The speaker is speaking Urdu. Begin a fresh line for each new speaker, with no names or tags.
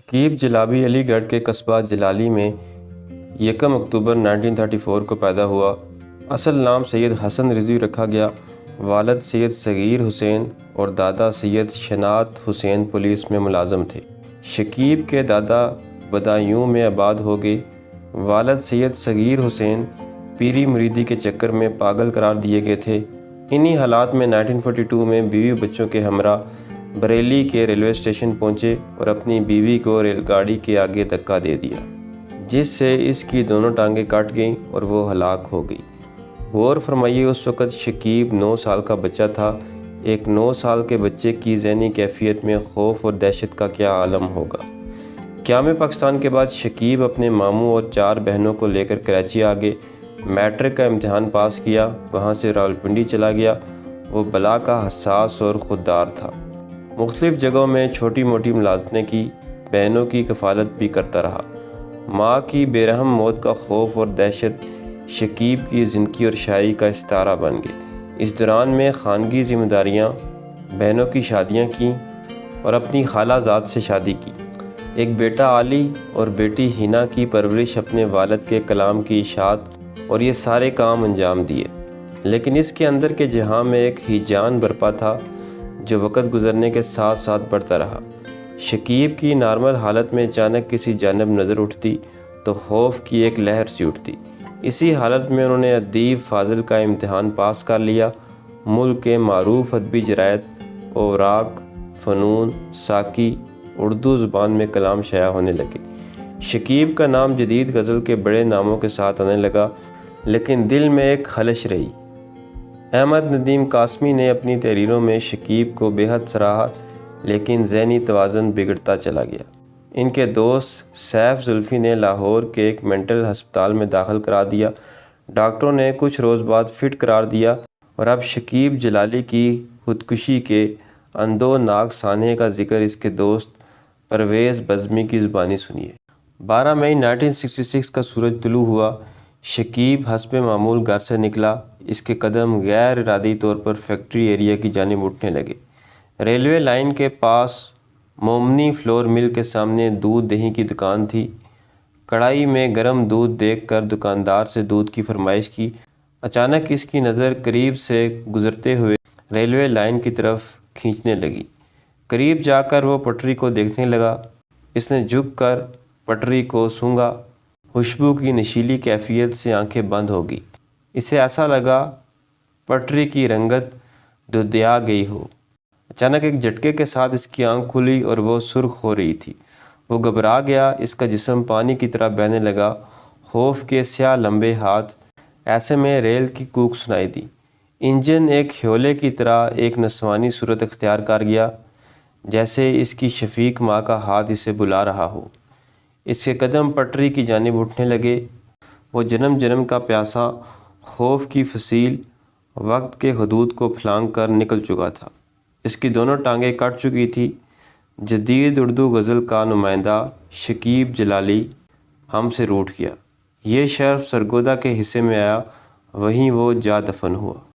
شکیب جلابی علی گڑھ کے قصبہ جلالی میں 1 اکتوبر 1934 کو پیدا ہوا۔ اصل نام سید حسن رضوی رکھا گیا۔ والد سید صغیر حسین اور دادا سید شنات حسین پولیس میں ملازم تھے۔ شکیب کے دادا بدایوں میں آباد ہو گئے۔ والد سید صغیر حسین پیری مریدی کے چکر میں پاگل قرار دیے گئے تھے۔ انہی حالات میں 1942 میں بیوی بچوں کے ہمراہ بریلی کے ریلوے اسٹیشن پہنچے اور اپنی بیوی کو ریل گاڑی کے آگے دھکا دے دیا، جس سے اس کی دونوں ٹانگیں کٹ گئیں اور وہ ہلاک ہو گئی۔ غور فرمائیے، اس وقت شکیب 9 سال کا بچہ تھا۔ ایک 9 سال کے بچے کی ذہنی کیفیت میں خوف اور دہشت کا کیا عالم ہوگا۔ قیام پاکستان کے بعد شکیب اپنے ماموں اور 4 بہنوں کو لے کر کراچی آ گئے۔ میٹرک کا امتحان پاس کیا، وہاں سے راولپنڈی چلا گیا۔ وہ بلا کا حساس اور خوددار تھا۔ مختلف جگہوں میں چھوٹی موٹی ملازمتیں کی، بہنوں کی کفالت بھی کرتا رہا۔ ماں کی بے رحم موت کا خوف اور دہشت شکیب کی زندگی اور شاعری کا ستارہ بن گئے۔ اس دوران میں خانگی ذمہ داریاں، بہنوں کی شادیاں کیں اور اپنی خالہ زاد سے شادی کی۔ ایک بیٹا علی اور بیٹی ہینا کی پرورش، اپنے والد کے کلام کی اشاعت اور یہ سارے کام انجام دیے۔ لیکن اس کے اندر کے جہاں میں ایک ہیجان برپا تھا جو وقت گزرنے کے ساتھ ساتھ بڑھتا رہا۔ شکیب کی نارمل حالت میں اچانک کسی جانب نظر اٹھتی تو خوف کی ایک لہر سی اٹھتی۔ اسی حالت میں انہوں نے ادیب فاضل کا امتحان پاس کر لیا۔ ملک کے معروف ادبی جرائد، اوراق، فنون، ساقی، اردو زبان میں کلام شائع ہونے لگے۔ شکیب کا نام جدید غزل کے بڑے ناموں کے ساتھ آنے لگا، لیکن دل میں ایک خلش رہی۔ احمد ندیم قاسمی نے اپنی تحریروں میں شکیب کو بے حد سراہا، لیکن ذہنی توازن بگڑتا چلا گیا۔ ان کے دوست سیف زلفی نے لاہور کے ایک مینٹل ہسپتال میں داخل کرا دیا۔ ڈاکٹروں نے کچھ روز بعد فٹ قرار دیا اور اب شکیب جلالی کی خودکشی کے اندوناک سانحے کا ذکر اس کے دوست پرویز بزمی کی زبانی سنیے۔ 12 مئی 1966 کا سورج طلوع ہوا۔ شکیب حسب معمول گھر سے نکلا۔ اس کے قدم غیر ارادی طور پر فیکٹری ایریا کی جانب اٹھنے لگے۔ ریلوے لائن کے پاس مومنی فلور مل کے سامنے دودھ دہی کی دکان تھی۔ کڑائی میں گرم دودھ دیکھ کر دکاندار سے دودھ کی فرمائش کی۔ اچانک اس کی نظر قریب سے گزرتے ہوئے ریلوے لائن کی طرف کھینچنے لگی۔ قریب جا کر وہ پٹری کو دیکھنے لگا۔ اس نے جھک کر پٹری کو سونگھا۔ خوشبو کی نشیلی کیفیت سے آنکھیں بند ہو گئی۔ اسے ایسا لگا پٹری کی رنگت دودھیا گئی ہو۔ اچانک ایک جھٹکے کے ساتھ اس کی آنکھ کھلی اور وہ سرخ ہو رہی تھی۔ وہ گھبرا گیا، اس کا جسم پانی کی طرح بہنے لگا۔ خوف کے سیاہ لمبے ہاتھ، ایسے میں ریل کی کوک سنائی دی۔ انجن ایک ہیولے کی طرح ایک نسوانی صورت اختیار کر گیا، جیسے اس کی شفیق ماں کا ہاتھ اسے بلا رہا ہو۔ اس کے قدم پٹری کی جانب اٹھنے لگے۔ وہ جنم جنم کا پیاسا، خوف کی فصیل، وقت کے حدود کو پھلانگ کر نکل چکا تھا۔ اس کی دونوں ٹانگیں کٹ چکی تھی۔ جدید اردو غزل کا نمائندہ شکیب جلالی ہم سے روٹھ گیا۔ یہ شرف سرگودا کے حصے میں آیا، وہیں وہ جا دفن ہوا۔